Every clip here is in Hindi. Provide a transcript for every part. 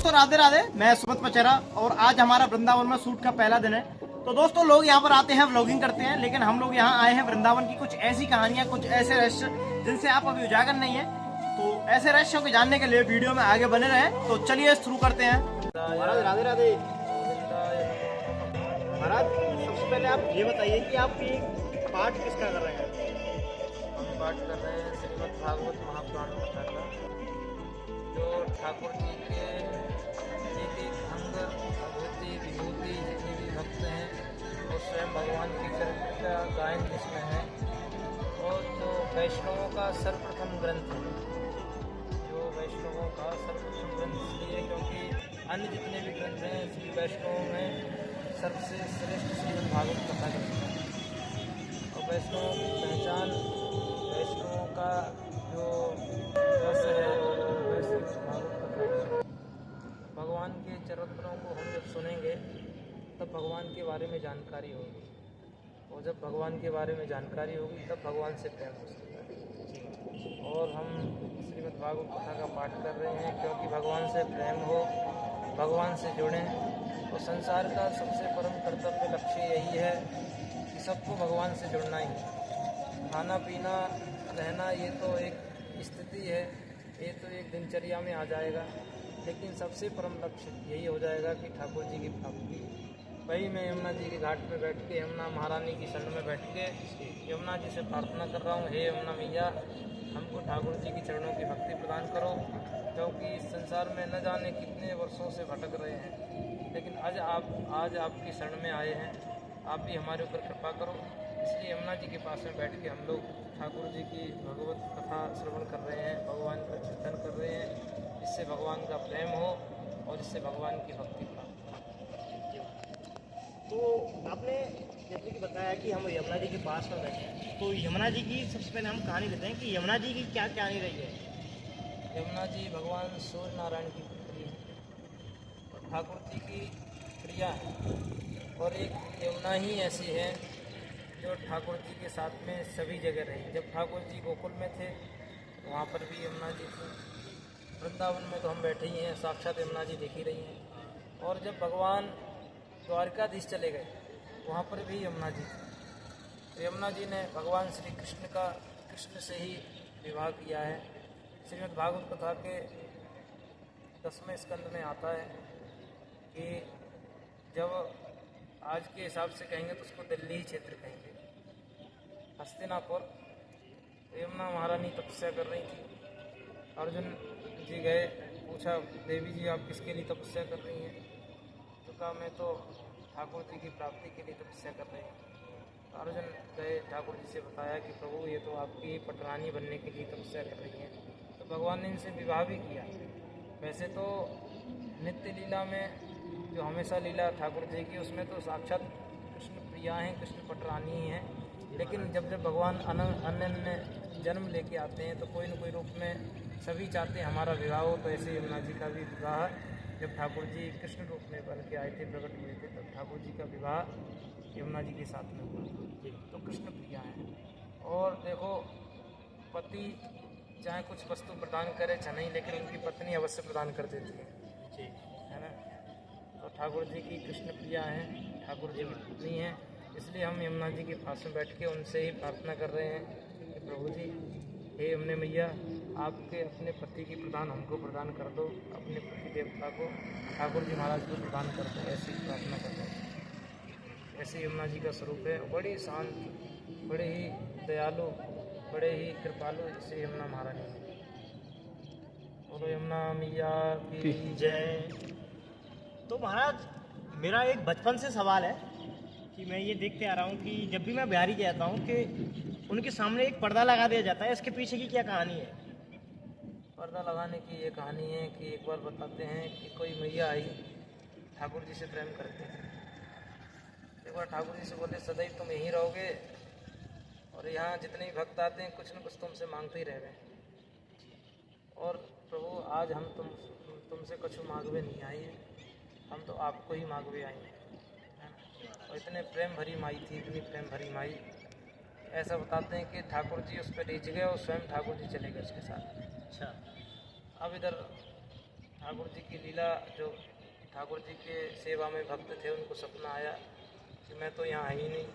दोस्तों राधे राधे, मैं सुमत पचेरा और आज हमारा वृंदावन में शूट का पहला दिन है। तो दोस्तों लोग यहाँ पर आते हैं, व्लॉगिंग करते हैं, लेकिन हम लोग यहाँ आए हैं वृंदावन की कुछ ऐसी कहानियां, कुछ ऐसे रहस्य जिनसे आप अभी उजागर नहीं है। तो ऐसे रहस्यों को जानने के लिए वीडियो में आगे बने रहें। तो चलिए शुरू करते हैं। महाराज राधे राधे। महाराज सबसे पहले आप ये बताइए कि आप पाठ किसका कर रहे हैं? हम पाठ कर रहे हैं श्रीमद् भागवत महापुराण कथा का, जो ठाकुर जी के एक एक अंग, अद्वितीय विभूति जितने भी भक्त हैं वो स्वयं भगवान के चरित्र का गायन जिसमें है, और जो वैष्णवों का सर्वप्रथम ग्रंथ है, जो वैष्णवों का सर्वप्रथम ग्रंथ इसलिए क्योंकि अन्य जितने भी ग्रंथ हैं श्री वैष्णवों में सबसे श्रेष्ठ श्रीमद् भागवत कथा ग्रंथ है। और वैष्णवों की पहचान, वैष्णवों का जो रस है वैसे भागवत कथा। भगवान के चरित्रों को हम जब सुनेंगे तब भगवान के बारे में जानकारी होगी, और जब भगवान के बारे में जानकारी होगी तब भगवान से प्रेम हो सकता है। और हम श्रीमद् भागवत कथा का पाठ कर रहे हैं क्योंकि भगवान से प्रेम हो, भगवान से जुड़ें। और संसार का सबसे परम कर्तव्य लक्ष्य यही है कि सबको भगवान से जुड़ना ही है। खाना पीना रहना ये तो एक स्थिति है, ये तो एक दिनचर्या में आ जाएगा, लेकिन सबसे परम लक्ष्य यही हो जाएगा कि ठाकुर जी की प्राप्ति। वही मैं यमुना जी के घाट पे बैठ के, यमुना महारानी की शरण में बैठ के यमुना जी से प्रार्थना कर रहा हूँ, हे यमुना मैया हमको ठाकुर जी की चरणों की भक्ति प्रदान करो, क्योंकि इस संसार में न जाने कितने वर्षों से भटक रहे हैं, लेकिन आज आपकी शरण में आए हैं, आप भी हमारे ऊपर कृपा करो। इसलिए यमुना जी के पास में बैठ के हम लोग ठाकुर जी की भगवत कथा श्रवण कर रहे हैं, भगवान का चिंतन कर रहे हैं, इससे भगवान का प्रेम हो और इससे भगवान की भक्ति प्राप्त हो। तो आपने जैसे कि बताया कि हम यमुना जी के पास में बैठे हैं, तो यमुना जी की सबसे पहले हम कहानी लेते हैं कि यमुना जी की क्या कहानी रही है। यमुना जी भगवान सूर्य नारायण की पुत्री हैं और ठाकुर जी की प्रिया है, और एक यमुना ही ऐसी है जो ठाकुर जी के साथ में सभी जगह रही। जब ठाकुर जी गोकुल में थे वहाँ पर भी यमुना जी थी, वृंदावन में तो हम बैठे ही हैं, साक्षात यमुना जी दिख ही रही हैं। और जब भगवान द्वारकाधीश चले गए वहाँ पर भी यमुना जी थी। तो यमुना जी ने भगवान श्री कृष्ण से ही विवाह किया है। श्रीमद् भागवत कथा के 10वें स्कंद में आता है कि जब आज के हिसाब से कहेंगे तो उसको दिल्ली ही क्षेत्र कहेंगे, हस्तिनापुर, तो यमुना महारानी तपस्या कर रही थी। अर्जुन जी गए, पूछा देवी जी आप किसके लिए तपस्या कर रही हैं? तो कहा मैं तो ठाकुर जी की प्राप्ति के लिए तपस्या कर रही हूँ। तो अर्जुन गए, ठाकुर जी से बताया कि प्रभु ये तो आपकी पटरानी बनने के लिए तपस्या कर रही हैं। तो भगवान ने इनसे विवाह भी किया। वैसे तो नित्य लीला में जो हमेशा लीला ठाकुर जी की, उसमें तो साक्षात कृष्ण प्रिया हैं, कृष्ण पटरानी ही हैं, लेकिन जब जब भगवान अन्य जन्म लेके आते हैं तो कोई न कोई रूप में सभी चाहते हैं हमारा विवाह हो। तो ऐसे यमुना जी का भी विवाह जब ठाकुर जी कृष्ण रूप में बन के आए थे, प्रकट हुए थे, तब ठाकुर जी का विवाह यमुना जी के साथ में हुआ। तो कृष्ण प्रिया है। और देखो, पति चाहे कुछ वस्तु प्रदान करे चाहे नहीं, लेकिन उनकी पत्नी अवश्य प्रदान कर देती है ना। तो ठाकुर जी की कृष्ण प्रिया हैं, ठाकुर जी की पत्नी हैं, इसलिए हम यमुना जी के पास में बैठ के उनसे ही प्रार्थना कर रहे हैं कि प्रभु जी, हे यमुना मैया आपके अपने पति की प्रदान हमको प्रदान कर दो, अपने पति देवता को ठाकुर जी महाराज को प्रदान कर दो, ऐसी प्रार्थना कर रहे हैं। ऐसे यमुना जी का स्वरूप है, बड़ी शांत, बड़े ही दयालु, बड़े ही कृपालु जैसे यमुना महारानी है। बोलो यमुना मैया की जय। तो महाराज मेरा एक बचपन से सवाल है कि मैं ये देखते आ रहा हूँ कि जब भी मैं बिहारी जाता हूँ कि उनके सामने एक पर्दा लगा दिया जाता है, इसके पीछे की क्या कहानी है? पर्दा लगाने की ये कहानी है कि एक बार बताते हैं कि कोई मैया आई, ठाकुर जी से प्रेम करते हैं। एक बार ठाकुर जी से बोले सदैव तुम यहीं रहोगे, और यहाँ जितने भी भक्त आते हैं कुछ न कुछ तुमसे मांगते ही रह गए, और प्रभु आज हम तुमसे कुछ मांगवे नहीं आई है, हम तो आपको ही मांगवे आई हैं। और इतने प्रेम भरी माई थी, इतनी प्रेम भरी माई, ऐसा बताते हैं कि ठाकुर जी उस पर रिझ गए और स्वयं ठाकुर जी चले गए उसके साथ। अच्छा। अब इधर ठाकुर जी की लीला, जो ठाकुर जी के सेवा में भक्त थे उनको सपना आया कि मैं तो यहाँ ही नहीं,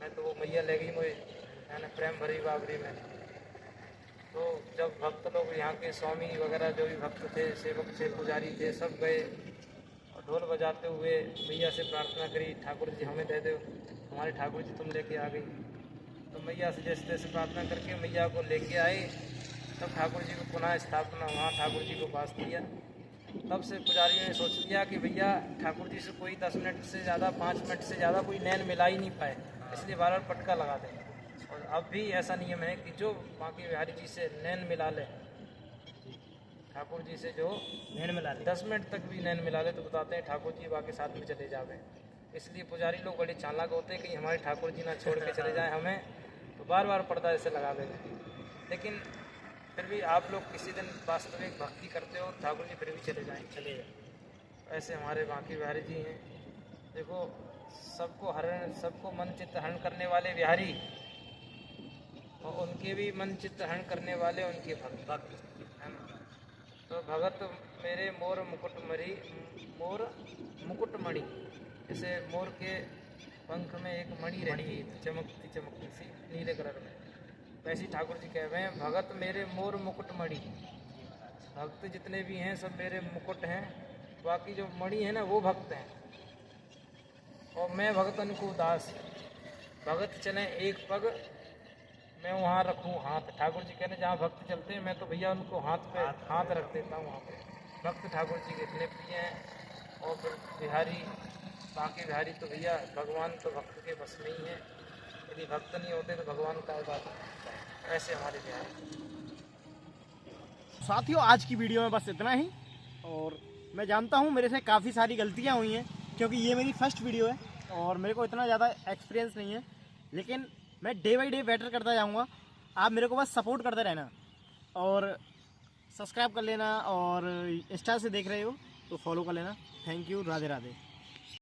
मैं तो वो मैया ले गई मुझे, मैंने प्रेम भरी बाबरी में। तो जब भक्त लोग यहाँ के स्वामी वगैरह जो भी भक्त थे, सेवक थे, पुजारी थे, सब गए और ढोल बजाते हुए मैया से प्रार्थना करी, ठाकुर जी हमें दे दो, हमारे ठाकुर जी तुम लेके आ गई। तो मैया से जैसे तैसे प्रार्थना करके मैया को लेके आए, तब ठाकुर जी को पुनः स्थापना वहाँ ठाकुर जी को पास दिया। तब से पुजारियों ने सोच लिया कि भैया ठाकुर जी से कोई 10 मिनट से ज़्यादा, 5 मिनट से ज़्यादा कोई नैन मिला ही नहीं पाए, इसलिए बार बार पटका लगा दें। और अब भी ऐसा नियम है कि जो बांके बिहारी जी से नैन मिला ले, ठाकुर जी से जो नैन मिला ले, 10 मिनट तक भी नैन मिला ले, तो बताते हैं ठाकुर जी बाकी साथ में चले जावे। इसलिए पुजारी लोग बड़े चालाक होते हैं कि हमारे ठाकुर जी ना छोड़ के चले जाएं हमें, तो बार बार पर्दा ऐसे लगा देंगे। लेकिन फिर भी आप लोग किसी दिन वास्तविक भक्ति करते हो, ठाकुर जी फिर भी चले जाए। ऐसे हमारे बांके बिहारी जी हैं। देखो, सबको मन चित्त हरण करने वाले बिहारी, और उनके भी मन चित्त हरण करने वाले उनके भक्त है ना। तो भगत मेरे मोर मुकुटमणि, जैसे मोर के पंख में एक मणि रहती है चमकती सी नीले कलर में, वैसे ठाकुर जी कह रहे हैं भगत मेरे मोर मुकुटमणि। भक्त जितने भी हैं सब मेरे मुकुट हैं, बाकी जो मणि है ना वो भक्त हैं। और मैं भगतन को दास, भगत चले एक पग मैं वहाँ रखूँ हाथ। ठाकुर जी कहने जहाँ भक्त चलते हैं मैं तो भैया उनको हाथ रख देता हूँ वहाँ पे। भक्त ठाकुर जी के इतने प्रिय हैं। और फिर बिहारी, बांके बिहारी तो भैया भगवान तो भक्त के बस में ही है, यदि भक्त नहीं होते तो भगवान का बात। ऐसे हमारे बिहारी। साथियों, आज की वीडियो में बस इतना ही। और मैं जानता हूँ मेरे से काफ़ी सारी गलतियाँ हुई हैं, क्योंकि ये मेरी फर्स्ट वीडियो है और मेरे को इतना ज़्यादा एक्सपीरियंस नहीं है, लेकिन मैं डे बाई डे बेटर करता जाऊँगा। आप मेरे को बस सपोर्ट करते रहना और सब्सक्राइब कर लेना, और इंस्टा से देख रहे हो तो फॉलो कर लेना। Thank you, Radhe Radhe.